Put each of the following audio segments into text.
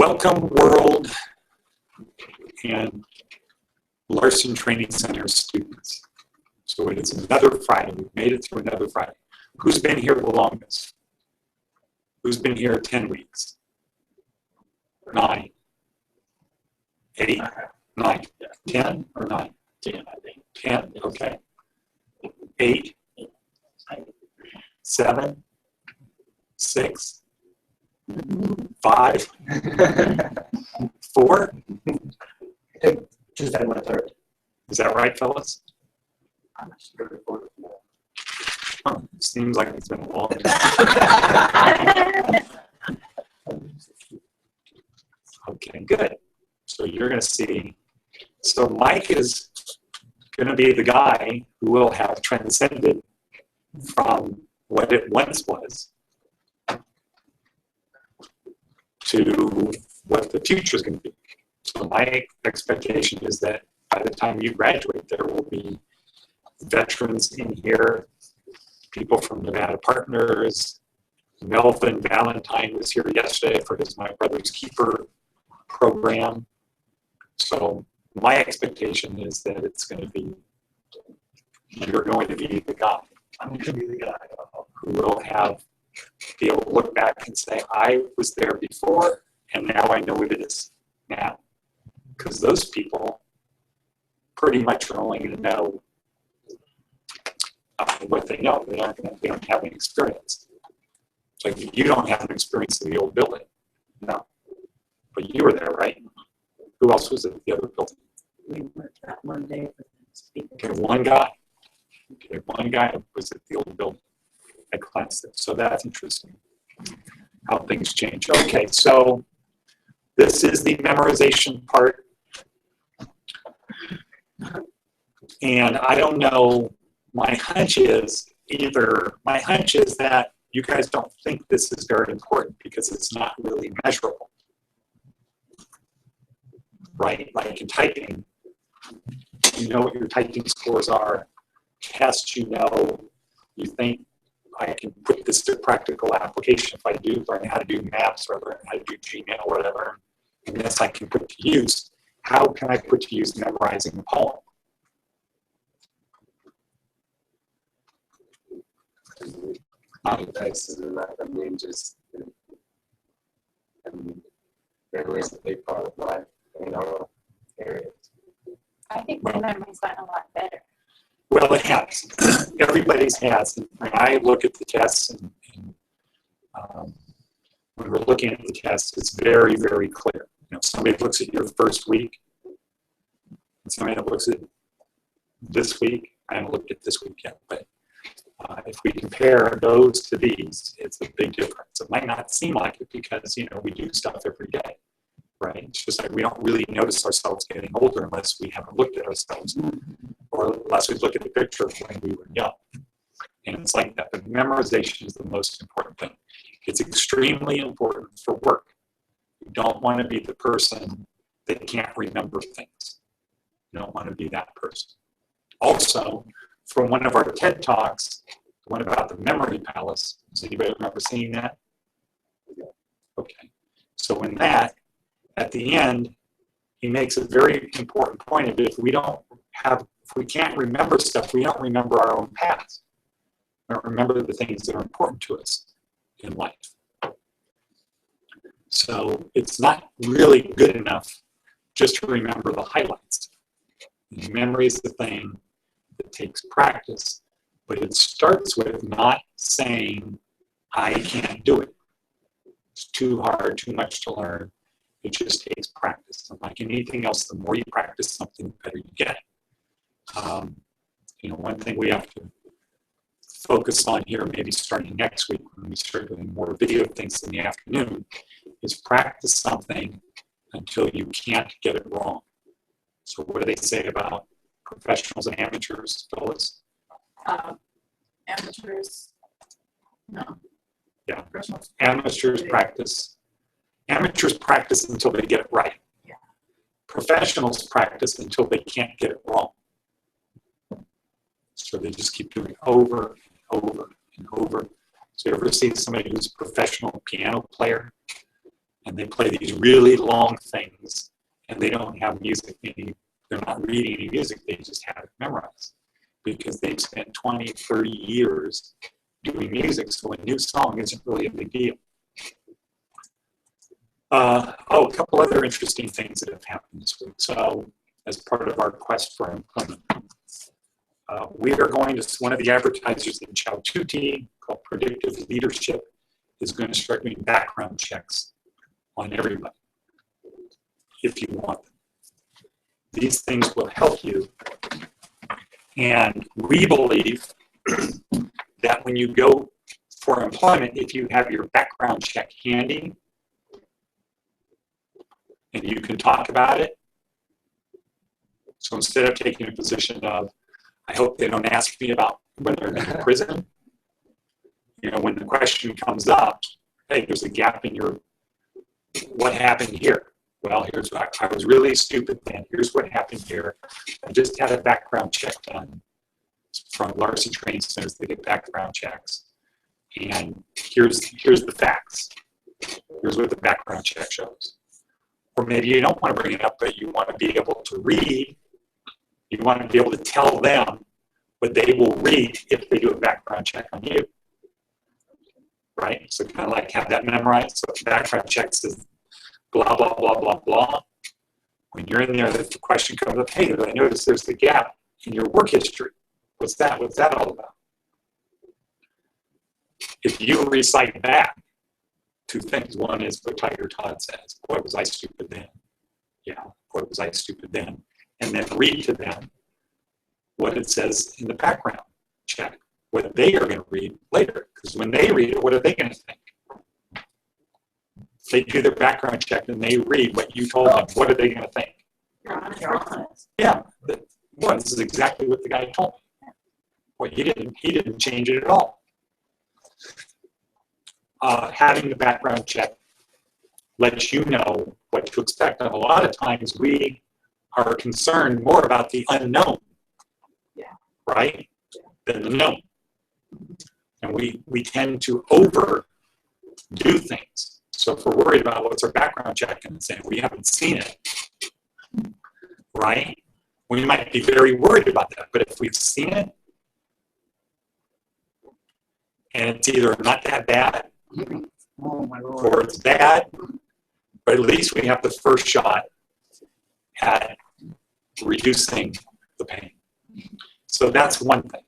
Welcome, world and Larson Training Center students. So it is another Friday. We've made it through another Friday. Who's been here the longest? Who's been here 10 weeks? 9. 8? 9. 10 or 9? 10, I think. 10, okay. 8? 7? 6? 5? 4? Just had 1/3. Is that right, fellas? I'm not sure. Huh, seems like it's been a long time. Okay, good. So you're going to see. So Mike is going to be the guy who will have transcended from what it once was to what the future is going to be. So my expectation is that by the time you graduate, there will be veterans in here, people from Nevada Partners. Melvin Valentine was here yesterday for his My Brother's Keeper program. So my expectation is that it's going to be, you're going to be the guy. I'm going to be the guy who will be able to look back and say, I was there before, and now I know what it is now. Because those people pretty much are only going to know what they know. They don't have any experience. So you don't have an experience in the old building. No. But you were there, right? Who else was at the other building? We worked that one day with the speaker. Okay, one guy. Okay, one guy was at the old building at Clemson. So that's interesting how things change. Okay, so this is the memorization part. And I don't know, my hunch is that you guys don't think this is very important because it's not really measurable. Right? Like in typing, you know what your typing scores are. Tests, you think I can put this to practical application if I do learn how to do maps or learn how to do Gmail or whatever. And this I can put to use. How can I put to use memorizing a poem? Memory is a big part of life in our areas. I think my memory's gotten a lot better. Well, it has. Everybody's has. And I look at the tests, and when we're looking at the tests, it's very, very clear. You know, somebody looks at your first week, and somebody looks at this week. I haven't looked at this week yet, but if we compare those to these, it's a big difference. It might not seem like it because, we do stuff every day, right? It's just like we don't really notice ourselves getting older unless we haven't looked at ourselves or unless we look at the picture of when we were young. And it's like that. But memorization is the most important thing. It's extremely important for work. You don't want to be the person that can't remember things. You don't want to be that person. Also, from one of our TED Talks, the one about the memory palace. Does anybody remember seeing that? Okay. So in that, at the end, he makes a very important point of it. If we can't remember stuff, we don't remember our own past. We don't remember the things that are important to us in life. So it's not really good enough just to remember the highlights. Memory is the thing that takes practice, but it starts with not saying, I can't do it. It's too hard, too much to learn. It just takes practice. And like anything else, the more you practice something, the better you get. One thing we have to focus on here, maybe starting next week when we start doing more video things in the afternoon, is practice something until you can't get it wrong. So what do they say about professionals and amateurs, Phyllis? Amateurs, no. Yeah, amateurs practice. Amateurs practice until they get it right. Yeah. Professionals practice until they can't get it wrong. So they just keep doing it over and over and over. So you ever see somebody who's a professional piano player? and they play these really long things, and they don't have music. They're not reading any music, they just have it memorized because they've spent 20, 30 years doing music, so a new song isn't really a big deal. A couple other interesting things that have happened this week. So, as part of our quest for employment, we are going to, one of the advertisers in Chowtuti called Predictive Leadership is going to start doing background checks on everybody if you want them. These things will help you. And we believe that when you go for employment, if you have your background check handy and you can talk about it, so instead of taking a position of, I hope they don't ask me about when they're in prison, when the question comes up, hey, there's a gap in your, what happened here? Well, here's what I was really stupid then. Here's what happened here. I just had a background check done from Larson Training Centers. They get background checks. And here's the facts. Here's what the background check shows. Or maybe you don't want to bring it up, but you want to be able to read. You want to be able to tell them what they will read if they do a background check on you. Right? So kind of like have that memorized. So the background check says blah, blah, blah, blah, blah. When you're in there, the question comes up, hey, I noticed there's the gap in your work history. What's that? What's that all about? If you recite back two things. One is what Tiger Todd says, boy, was I stupid then. Yeah, boy, was I stupid then. And then read to them what it says in the background check, what they are going to read later. Because when they read it, what are they going to think? If they do their background check and they read what you told them, what are they going to think? You're honest. Yeah, well, this is exactly what the guy told me. Well, he didn't change it at all. Having the background check lets you know what to expect. And a lot of times we are concerned more about the unknown, right, than the known. And we tend to overdo things. So if we're worried about what's our background check and saying we haven't seen it, right, we might be very worried about that. But if we've seen it, and it's either not that bad, or it's bad, but at least we have the first shot at reducing the pain. So that's one thing.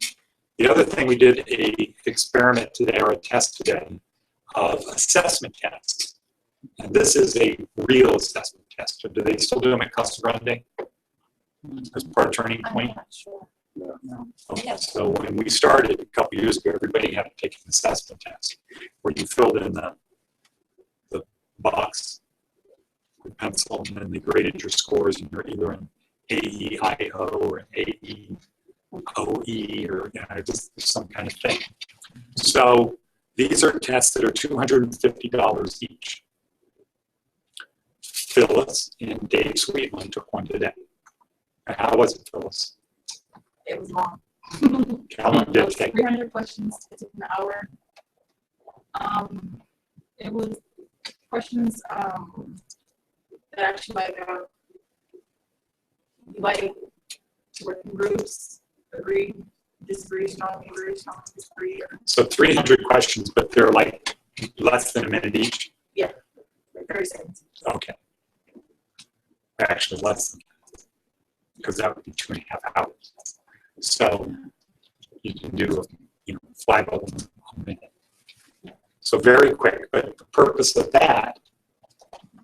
The other thing, we did an experiment today, or a test today, of assessment tests. And this is a real assessment test. So do they still do them at Costa Grande as part of Turning Point? I'm not sure. No. Okay, so when we started a couple years ago, everybody had to take an assessment test where you filled in the box with pencil, and then they graded your scores, and you're either an AEIO or an AEOE or just some kind of thing. So these are tests that are $250 each. Phyllis and Dave Sweetland took one today. How was it, Phyllis? It was long. How long did it take? 300 questions. It took an hour. It was questions that actually like to work in groups, agree, disagree, strongly agree, strongly disagree. So 300 questions, but they're like less than a minute each? Yeah, like 30 seconds. Okay. Actually less than that, because that would be 2.5 hours. So you can do 5 of them a minute. So very quick, but the purpose of that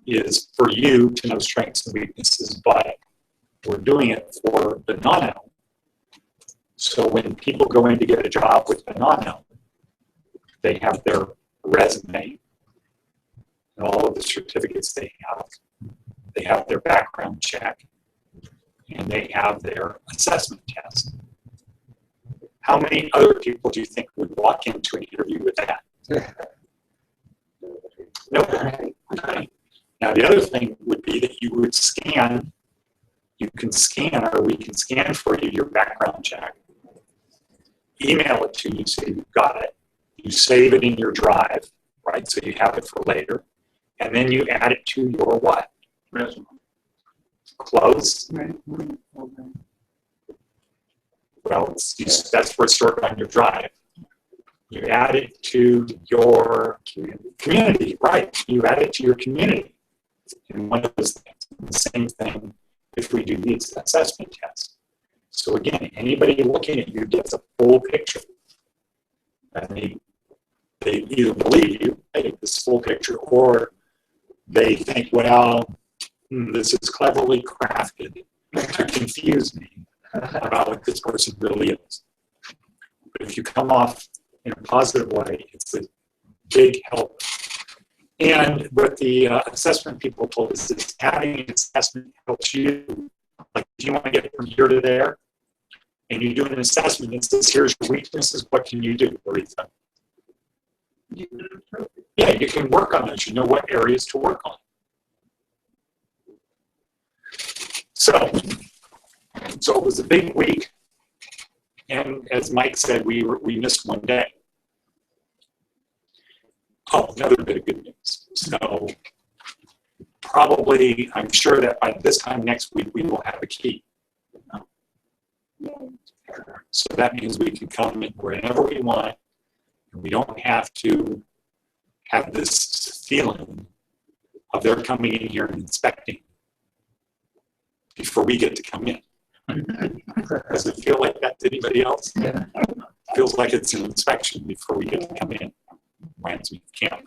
is for you to know strengths and weaknesses, but we're doing it for the non-known. So when people go in to get a job with the non-known, they have their resume and all of the certificates they have their background check, and they have their assessment test. How many other people do you think would walk into an interview with that? Nobody. Okay. Now, the other thing would be that you would scan, we can scan for you your background check, email it to you so you've got it, you save it in your drive, right, so you have it for later, and and then you add it to your what? Resume. Close. Right. Well, that's what's stored on your drive. You add it to your community, right? You add it to your community. And one of those things, the same thing if we do these assessment tests. So again, anybody looking at you gets a full picture. And they either believe you, hey, this full picture, or they think, well, this is cleverly crafted to confuse me about what this person really is. But if you come off in a positive way, it's a big help. And what the assessment people told us is having an assessment helps you. Like, if you want to get from here to there, and you do an assessment that says, here's your weaknesses, what can you do? Aretha? Yeah, you can work on those. You know what areas to work on. So it was a big week. And as Mike said, we missed one day. Oh, another bit of good news. So probably, I'm sure that by this time next week, we will have a key. So that means we can come in wherever we want. And we don't have to have this feeling of they're coming in here and inspecting before we get to come in. Does it feel like that to anybody else? Yeah. Feels like it's an inspection before we get to come in. Reminds me of camp.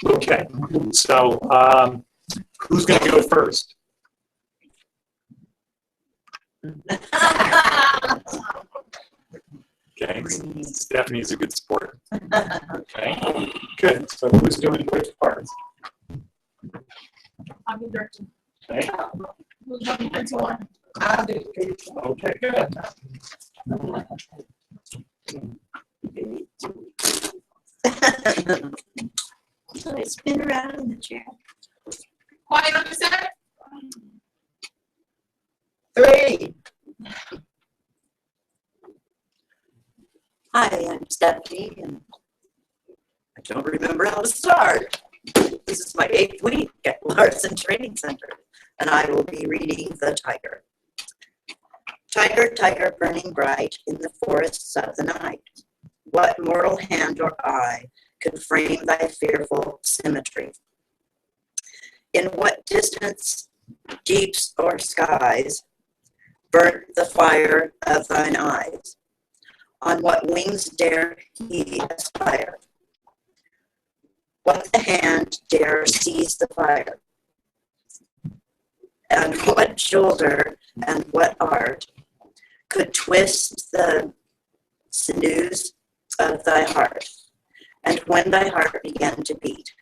Okay, so who's going to go first? Okay, Stephanie's a good sport. Okay, good. So who's doing which parts? I'm in direction. Okay, Who's on pencil one? okay, good. So I spin around in the chair. Quiet on the set. 3. Hi, I'm Stephanie, and I don't remember how to start. This is my 8th week at Larson Training Center, and I will be reading The Tiger. Tiger, tiger, burning bright in the forests of the night, what mortal hand or eye could frame thy fearful symmetry? In what distance, deeps or skies, burnt the fire of thine eyes? On what wings dare he aspire? What the hand dare seize the fire? And what shoulder and what art could twist the sinews of thy heart? And when thy heart began to beat,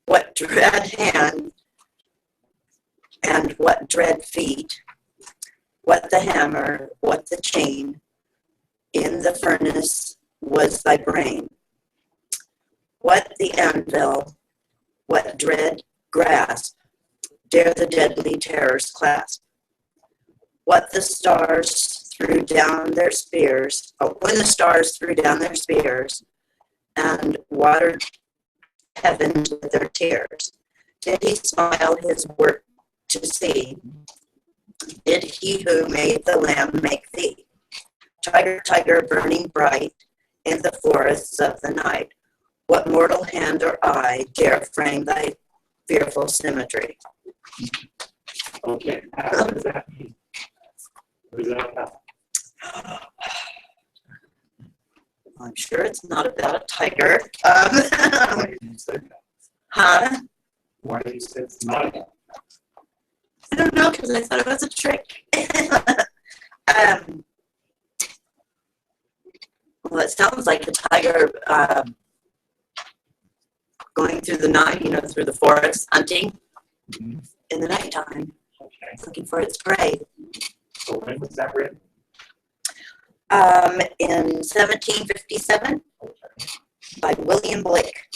what dread hand and what dread feet, what the hammer, what the chain, in the furnace was thy brain? What the anvil, what dread grasp, dare the deadly terrors clasp? What the stars threw down their spears, when the stars threw down their spears and watered heavens with their tears, did he smile his work to see? Did he who made the lamb make thee? Tiger, tiger, burning bright in the forests of the night, what mortal hand or eye dare frame thy fearful symmetry? Okay, what does that mean? What does that about? I'm sure it's not about a tiger. Why did you say that? Huh? Why did you say it's not about? I don't know, because I thought it was a trick. Well, it sounds like the tiger going through the night, through the forest, hunting in the nighttime, looking for its prey. So when was that written? In 1757 by William Blake.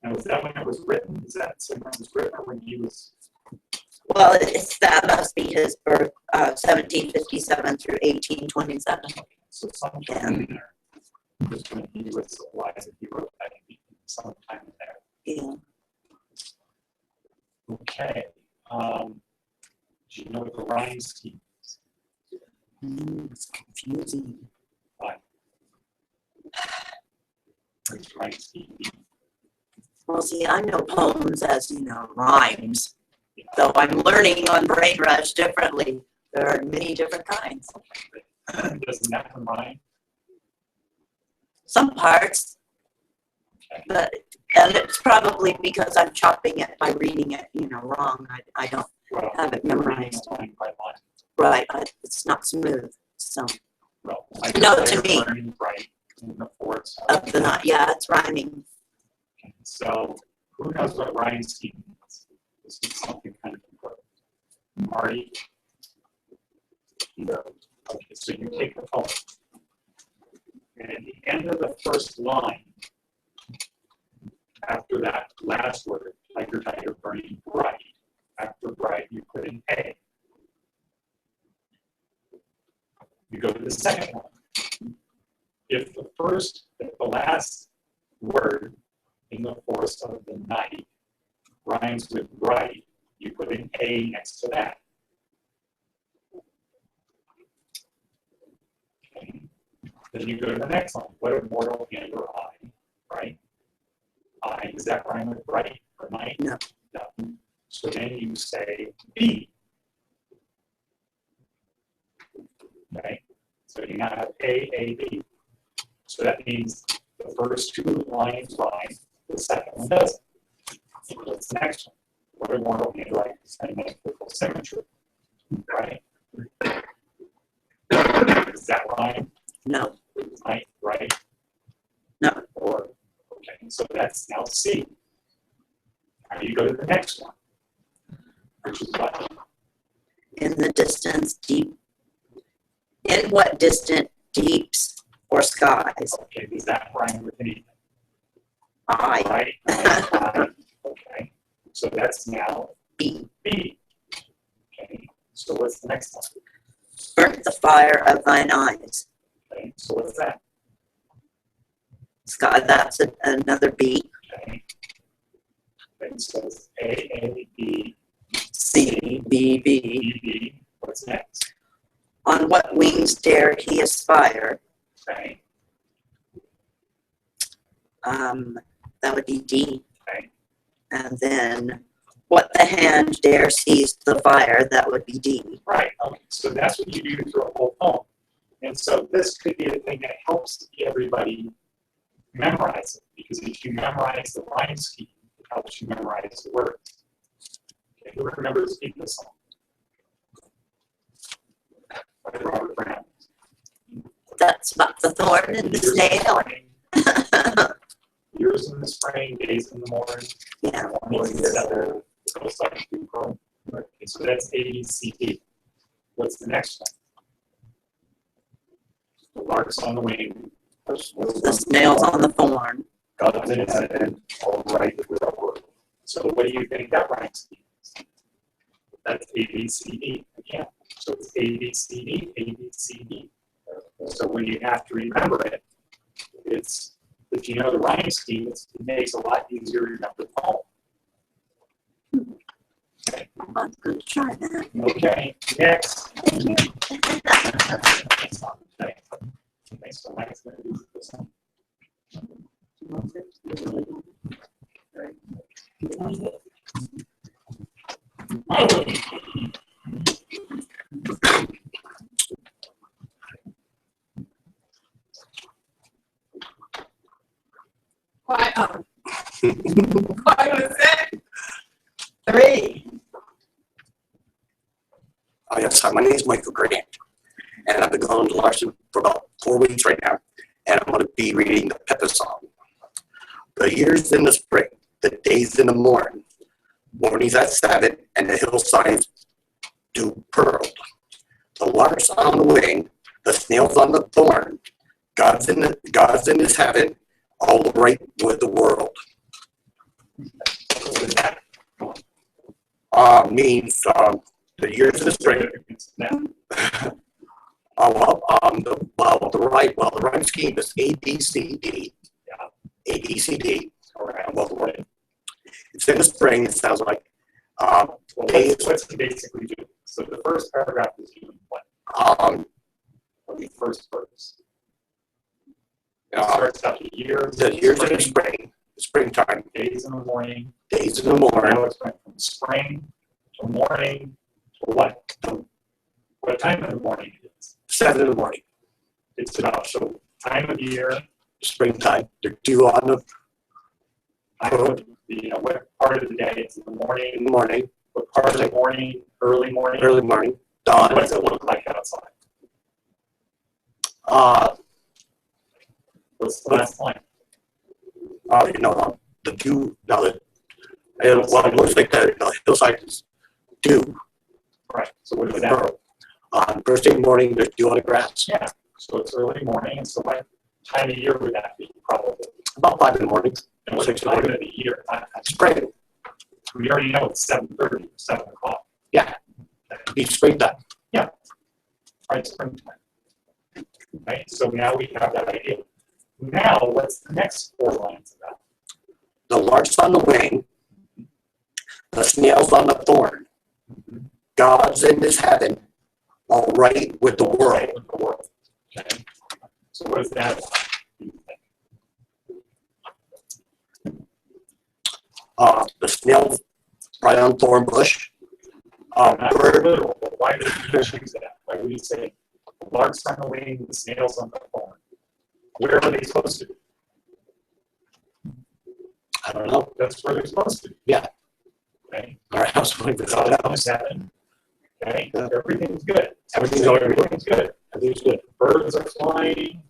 And was that when it was written? Is that when it was written or when he was? Well, that must be his birth, 1757 through 1827. So sometime in there, just when he was alive, and he wrote that sometime in there. Yeah. Okay. Do you know what the rhyme scheme is? It's confusing. What? What's rhyme scheme? Well, see, I know poems as, rhymes. So I'm learning on Brain Rush differently. There are many different kinds. Doesn't that combine? Some parts, Okay. and it's probably because I'm chopping it by reading it, wrong. I don't Well, have it you're reading memorized. line by line. Right. It's not smooth. So Well, No, to me. Right in the fourth. up the knot, yeah, it's rhyming. Okay, so who knows what rhyme scheme is? This is something kind of important. Marty? No. Okay, so you take the poem. And at the end of the first line, after that last word, tiger, tiger, burning bright, after bright, you put an A. You go to the second one. If the last word in the forest of the night rhymes with bright, you put an A next to that. Okay. Then you go to the next one. What a mortal hand or eye, right? Eye, does that rhyme with bright or night? No. No. So then you say B. Okay. So you now have A, B. So that means the first two lines rhyme, the second one doesn't. What's the next one? What a mortal hand or eye is symmetrical symmetry, right? Does that rhyme? No. Right? No. Or, okay, so that's now C. Now you go to the next one, which is what? In the distance, deep. In what distant deeps or skies? Okay, does that rhyme with anything? I. Right? I. Okay, so that's now B. B. Okay, so what's the next one? Burnt the fire of thine eyes. Okay, so what's that? Sky, that's another B. Okay, and so it's A, B, C, B, B. B, B. What's next? On what wings dare he aspire? Okay, That would be D. okay, And then what the hand dare seize the fire? That would be D. right. Okay, so that's what you do through a whole poem. And so this could be a thing that helps everybody memorize it, because if you memorize the rhyme scheme, it helps you memorize the words. Okay, who remembers the song? By Robert Brown. That's about the thorn and the snail. Years in the spring, days in the morning. Yeah. Okay, so that's A, B, C, D. What's the next one? The lark's on the wing. The snail's on the thorn. God in his head, all right with our word. So what do you think that rhymes? That's A, B, C, D again. So it's A, B, C, D, A, B, C, D. So when you have to remember it, it's, if you know the rhyme scheme, it makes it a lot easier to remember the poem. Okay. I'm going to try that. Okay, next. Thank you. Okay, so next I'm going to do this one. Why, why was that? 3. Yes, hi, my name is Michael Grant, and I've been going to Larson for about 4 weeks right now, and I'm going to be reading the Pepper song. The years in the spring, the days in the morning, mornings at 7, and the hillsides dew pearled. The lark's on the wing, the snail's on the thorn. God's in his heaven, all right with the world. Means the years in the spring. The rhyme scheme is A, B, C, D. Yeah. A, B, C, D. All right. Well, it's in the spring. It sounds like Well, days, what's he basically doing? So the first paragraph is doing what? Or the first verse. It starts out the years. The years of spring, springtime, Days in the morning. days in the morning. Now it's went from spring to morning to what? What time of the morning it is? 7 in the morning, It's about so time of year. springtime. They're due on the I don't, what part of the day? It's in the morning. in the morning, What part of the morning? Early morning. early morning, dawn. What's it look like outside? What's the last line? The dew, well, it looks like the hillside is dew. Right. So what is that? On first thing morning, there's dew on the grass. Yeah. So it's early morning. And so what time of year would that be? Probably. About 5 in the morning. And what's the time of the year? Spring. We already know it's 7:30, 7 o'clock. Yeah. It's springtime. Right, springtime. Right. So now we have that idea. Now, what's the next 4 lines about? The lark's on the wing, the snail's on the thorn. God's in his heaven, all right with the world. Right, with the world. Okay. So what is that? The snail's right on thorn bush. Not Bird, literal, but why did you choose that? Why would you say the lark's on the wing, the snail's on the thorn? Where are they supposed to be? I don't know. That's where they're supposed to be. Yeah. Okay. All right, I was wondering if God it's is heaven. Okay. Everything's good. Everything's good. Everything's good. Birds are flying.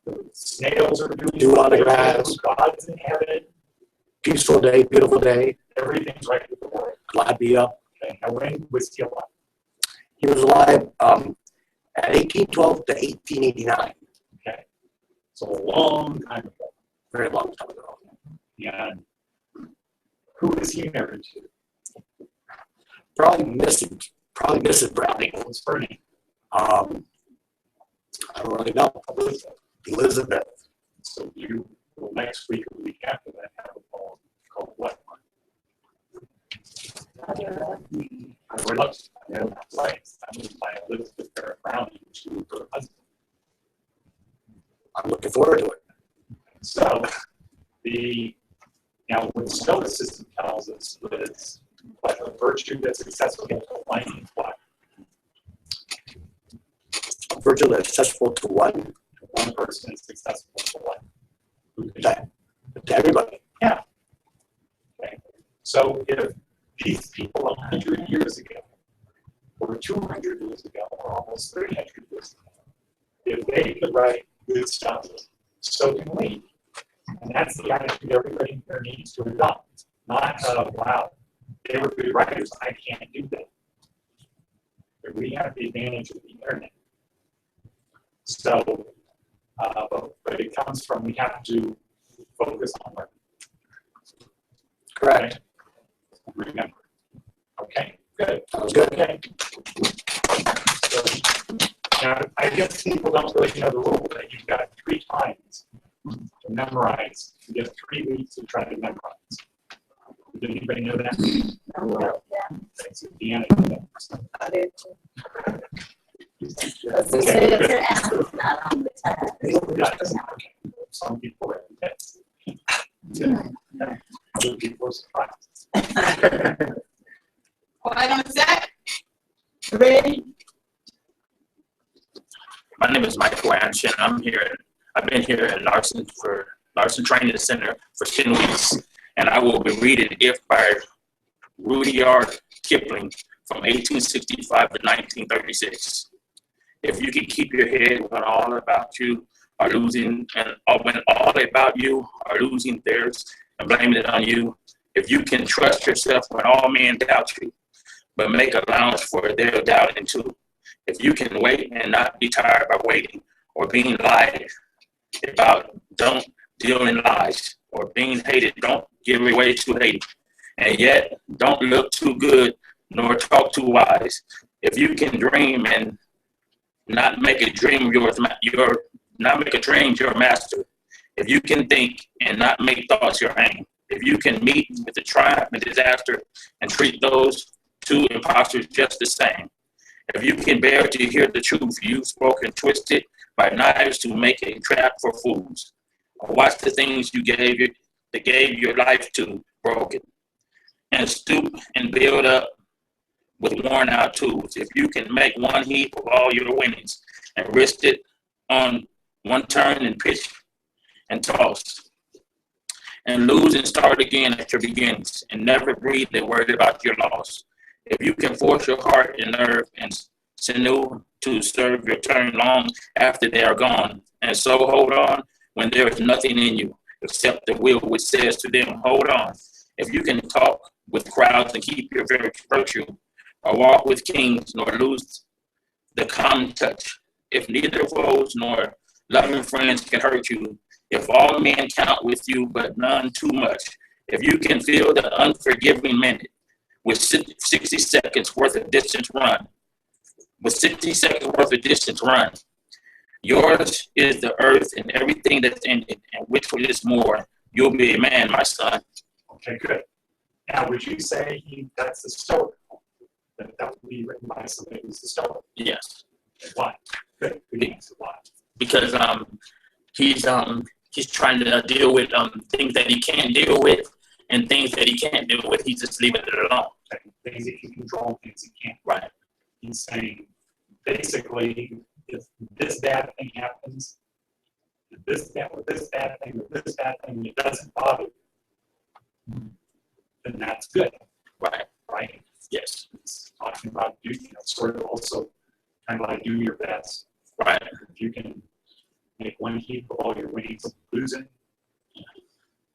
The snails are doing Dew on the grass. God's in heaven. Peaceful day, beautiful day. Everything's right with the world. Glad to be up. Okay. Now, when was he alive? He was alive at 1812 to 1889. Okay. So a long time ago. Very long time ago. And who is he married to? Probably Mrs. Browning. What was her name? I don't really know. Elizabeth. So you will next week or the week after that have a poem called what? We're lucky. Right. That was by Elizabeth Browning, she was her husband. I'm looking forward to it. So now what the Stoic system tells us is what a virtue that's accessible to life is what? A virtue that's accessible to one. One person is accessible to life. To everybody. Yeah. Okay. So if these people 100 years ago, or 200 years ago, or almost 300 years ago, if they could write good stuff, so can we. And that's the attitude everybody here needs to adopt. Not, wow, they were good writers, I can't do that. But we have the advantage of the internet. So, but it comes from we have to focus on learning. Correct. Okay? Remember. Okay, good. Sounds good. Okay. So, now, I guess people don't really know the rule that you've got 3 times to memorize. You get 3 weeks to try to memorize. Did anybody know that? No. Thanks, Deanna. I did too. Okay, good. It's not on the time. Some people read the text. Other people are surprised. Quiet on set. Ready? My name is Michael Anshin. I've been here at Larson Training Center for 10 weeks, and I will be reading If by Rudyard Kipling from 1865 to 1936. If you can keep your head when all about you are losing, and when all about you are losing theirs and blaming it on you, if you can trust yourself when all men doubt you, but make allowance for their doubting too. If you can wait and not be tired by waiting or being lied about, don't deal in lies, or being hated, don't give way to hate. And yet, don't look too good nor talk too wise. If you can dream and not make a dream your master. If you can think and not make thoughts your aim. If you can meet with the triumph and disaster and treat those two imposters just the same. If you can bear to hear the truth you've spoken, twisted by knives to make a trap for fools. Or watch the things you gave your life to broken, and stoop and build up with worn out tools. If you can make one heap of all your winnings and risk it on one turn and pitch and toss, and lose and start again at your beginnings, and never breathe a word about your loss. If you can force your heart and nerve and sinew to serve your turn long after they are gone, and so hold on when there is nothing in you except the will which says to them, hold on. If you can talk with crowds and keep your virtue, or walk with kings, nor lose the common touch, if neither foes nor loving friends can hurt you, if all men count with you but none too much, if you can feel the unforgiving minute with 60 seconds worth of distance run, yours is the earth and everything that's in it, and which is more, you'll be a man, my son. Okay, good. Now, would you say that's a stoic? That would be written by somebody who's a stoic? Yes. Why? Good. Why? Because he's trying to deal with things that he can't deal with, and things that he can't deal with, he's just leaving it alone. Okay. Things that you control, things you can't. Right. He's saying, basically, if this bad thing happens, this bad thing, it doesn't bother you, then that's good. Right. Right? Yes. It's talking about, sort of also kind of like do your best. Right. If you can make one heap of all your winnings, losing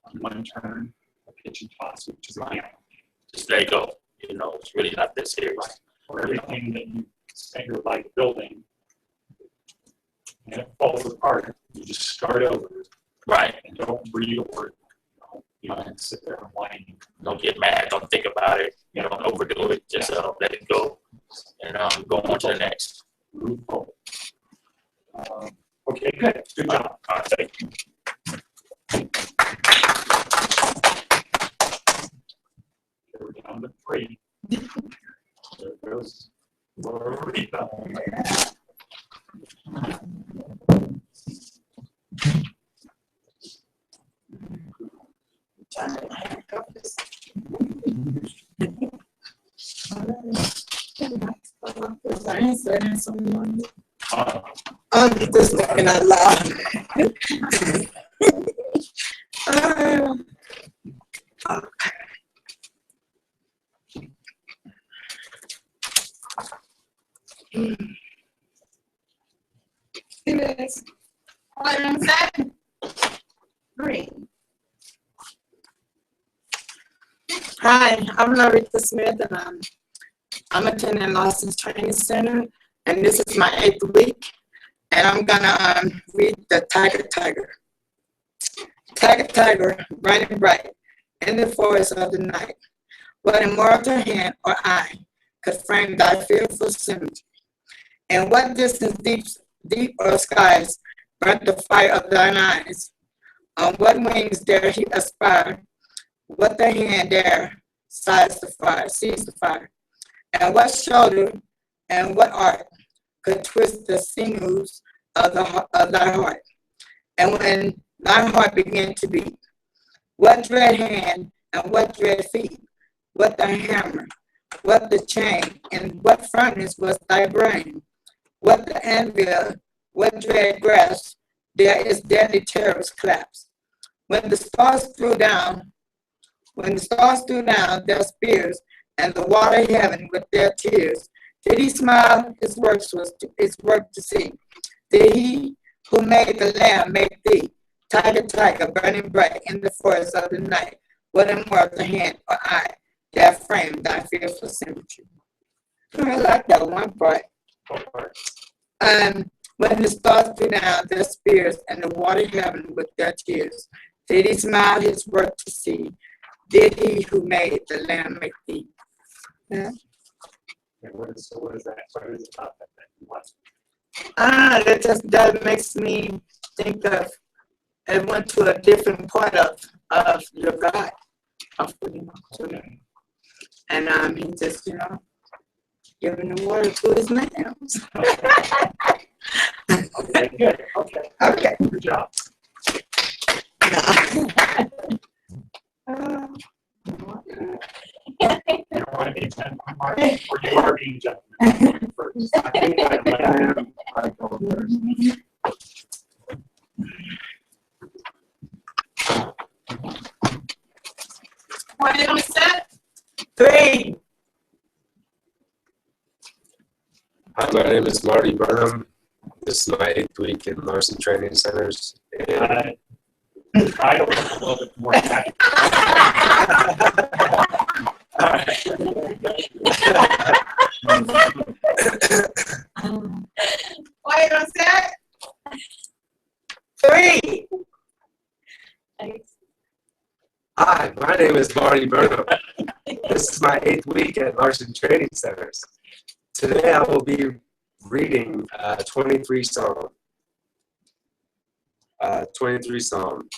on one turn, a pitch and toss, which is right. Just let it go. It's really not that serious. Right. Or everything that you spend your life building, and it falls apart, you just start over. Right. And don't breathe a word. You don't sit there and whine. Don't get mad. Don't think about it. Don't overdo it. Just let it go and go on to the next. Move forward. Okay, good. Good job. Thank you. We're down to 3. There goes Loretta. I'm just looking out loud. It is. Item 7. Green. Hi, I'm Larissa Smith, and I'm attending Larson's Training Center, and this is my 8th week, and I'm gonna read the Tiger. Tiger, bright and bright, in the forest of the night. What immortal hand or eye could frame thy fearful symmetry? And what distance deep or skies burnt the fire of thine eyes? On what wings dare he aspire? What the hand dare seize the fire? And what shoulder and what art could twist the sinews of thy heart? And when thy heart began to beat, what dread hand and what dread feet? What the hammer, what the chain, and what furnace was thy brain? What the anvil, what dread grasp, there is deadly terrors collapse. When the stars threw down their spears, and the water heaven with their tears, did he smile? His work to see. Did he who made the lamb make thee? Tiger, burning bright in the forest of the night. What immortal hand or eye that framed thy fearful symmetry? I like that one part. When the stars threw down their spears, and the water heaven with their tears, did he smile his work to see? Did he who made the lamb make thee? Yeah. What is that? What is it about that? That makes me think of, it went to a different part of your God. Okay. And he just, giving the water to his lambs. Okay, good. Okay. Okay. Good job. You don't want to be gentleman, Mark, or you are being gentleman first. I think I'd let him go first. Quiet on set. 3. Hi, my name is Marty Burnham. This is my 8th week in Larson Training Centers. And I don't know a little bit more. Quiet on set. 3. hi, my name is Marty Burnham. This is my 8th week at Larson Training Centers. Today I will be reading 23 Psalm. 23 Psalm.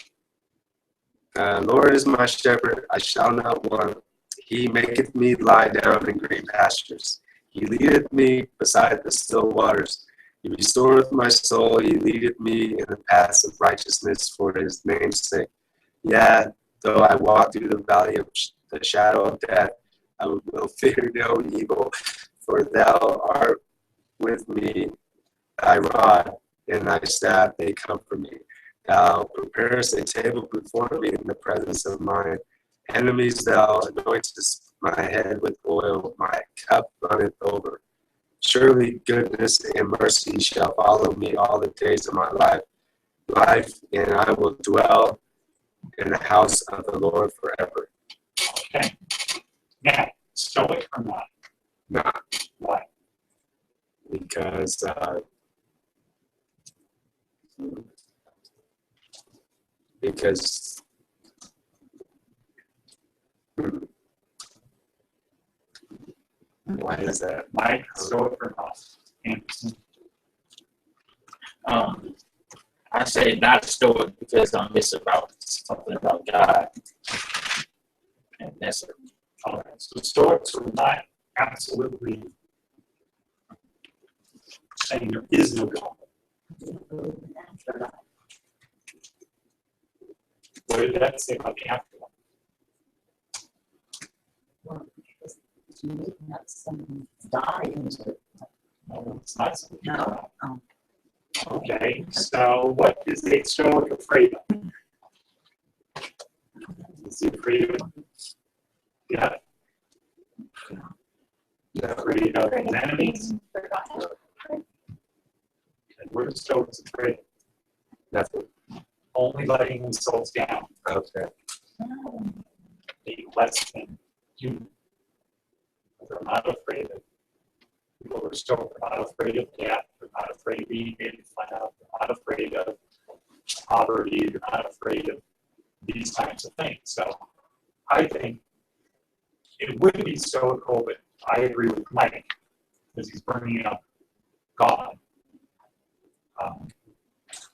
Lord is my shepherd, I shall not want. He maketh me lie down in green pastures. He leadeth me beside the still waters. He restoreth my soul. He leadeth me in the paths of righteousness for his name's sake. Yea, though I walk through the valley of the shadow of death, I will fear no evil, for thou art with me. Thy rod and thy staff, they comfort me. Thou preparest a table before me in the presence of mine enemies. Thou anointest my head with oil. My cup runneth over. Surely goodness and mercy shall follow me all the days of my life, and I will dwell in the house of the Lord forever. Okay. Now, stoic or not? Not Why? because why is that? Mike, stoic or not? Anderson. I say not stoic because I'm missing about something about God. And that's it. All right. So stoics are not absolutely saying there is no God. What did that say about the afterlife? No, it's not something. No. Okay, so what is the stoic afraid of? Is he afraid of? Yeah. Afraid of his enemies? And what are stoics afraid of? Nothing. Only letting themselves down. Okay. Being less than human. They're not afraid of people who are stoic. They're not afraid of death. They're not afraid of being made fun of. They're not afraid of poverty. They're not afraid of these types of things. So I think it would be stoical, but I agree with Mike because he's bringing up God.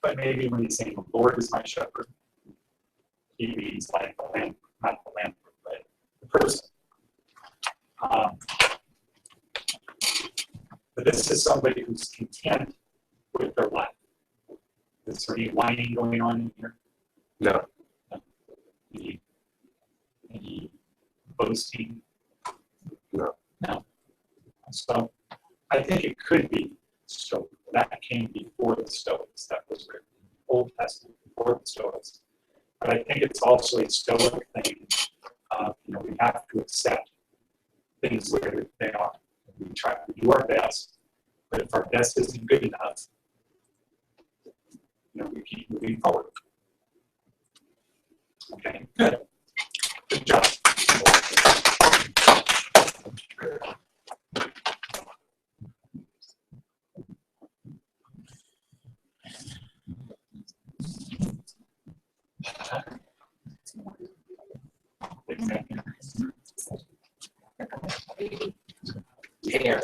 But maybe when he's saying the Lord is my shepherd, he means like the lamb, not the lamb, but the person. But this is somebody who's content with their life. Is there any whining going on in here? No. Any boasting? No. No. So I think it could be Stoic. That came before the Stoics. That was written in the Old Testament before the Stoics. But I think it's also a Stoic thing. We have to accept things where they are. We try to do our best, but if our best isn't good enough, we keep moving forward. Okay, good. Good job. Here.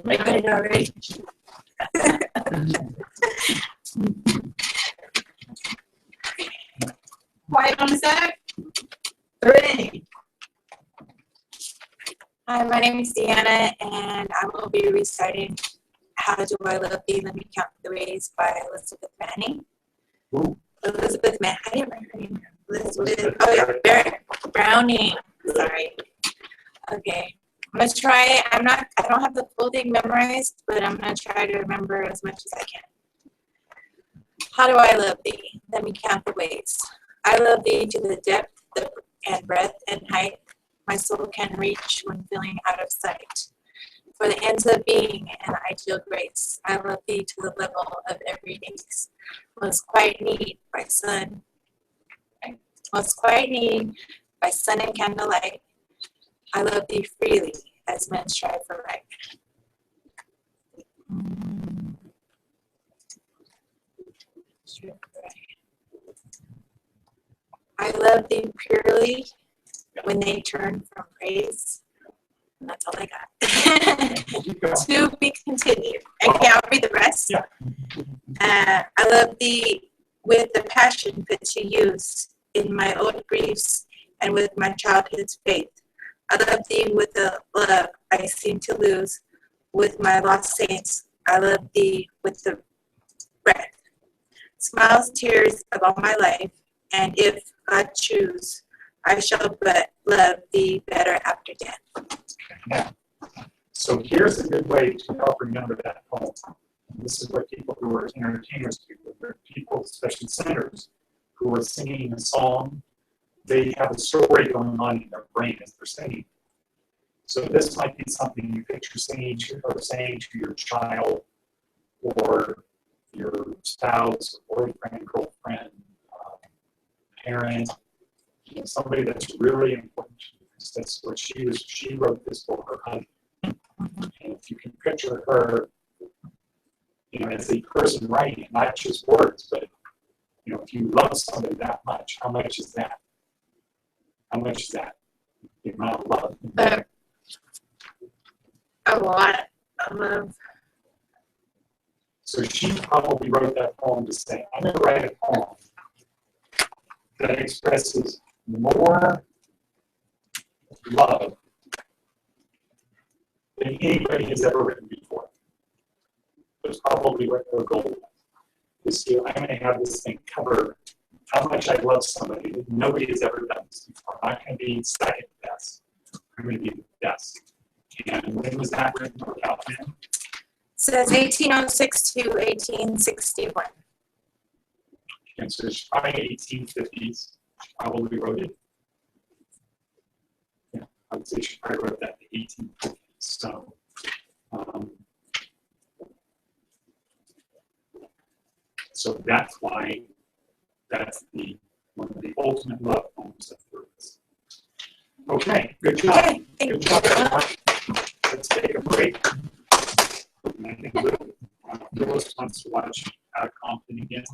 Make it already. Quiet on set. 3. Hi, my name is Deanna, and I will be reciting How Do I Love Thee? Let Me Count the Ways by Elizabeth Manning. Ooh. Elizabeth Manning. I didn't remember her name. Elizabeth. Oh, yeah. Browning. Sorry. Okay. I'm going to try. I don't have the full thing memorized, but I'm going to try to remember as much as I can. How do I love thee? Let me count the ways. I love thee to the depth and breadth and height my soul can reach when feeling out of sight. For the ends of being and ideal grace, I love thee to the level of every ace. Most quiet need by sun and candlelight. I love thee freely as men strive for right. I love thee purely when they turn from praise. And that's all I got. To be continued. Okay, I'll read the rest. Yeah. I love thee with the passion that to use in my old griefs and with my childhood's faith. I love thee with the love I seem to lose with my lost saints. I love thee with the breath, smiles, tears of all my life, and if God choose, I shall but love thee better after death. Now, so here's a good way to help remember that poem. And this is what people who are entertainers do. There are people, especially singers, who are singing a song. They have a story going on in their brain as they're singing. So this might be something you picture singing to or saying to your child or your spouse, or boyfriend, girlfriend, parent, somebody that's really important to you. That's what she wrote this for her husband. And if you can picture her, as a person writing, not just words, but if you love somebody that much, how much is that? How much is that? The amount of love. A lot of love. So she probably wrote that poem to say, I'm going to write a poem that expresses more love than anybody has ever written before. That's probably what her goal was. I'm going to have this thing cover how much I love somebody that nobody has ever done this before. I'm not going to be second best. I'm going to be the best. And when was that written about him? Says 1806 to 1861. And so it's probably 1850s. She probably wrote it. Yeah, I would say she probably wrote that in the 1850s. So that's why that's one of the ultimate love poems of hers. Okay, good job. Okay, Good job, everyone. Let's take a break. And I think Lewis wants to watch Out of Compton again.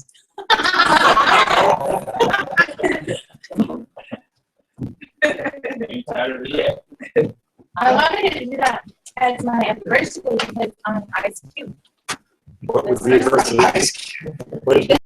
I wanted to do that as my anniversary because I'm Ice Cube. What was the first What did you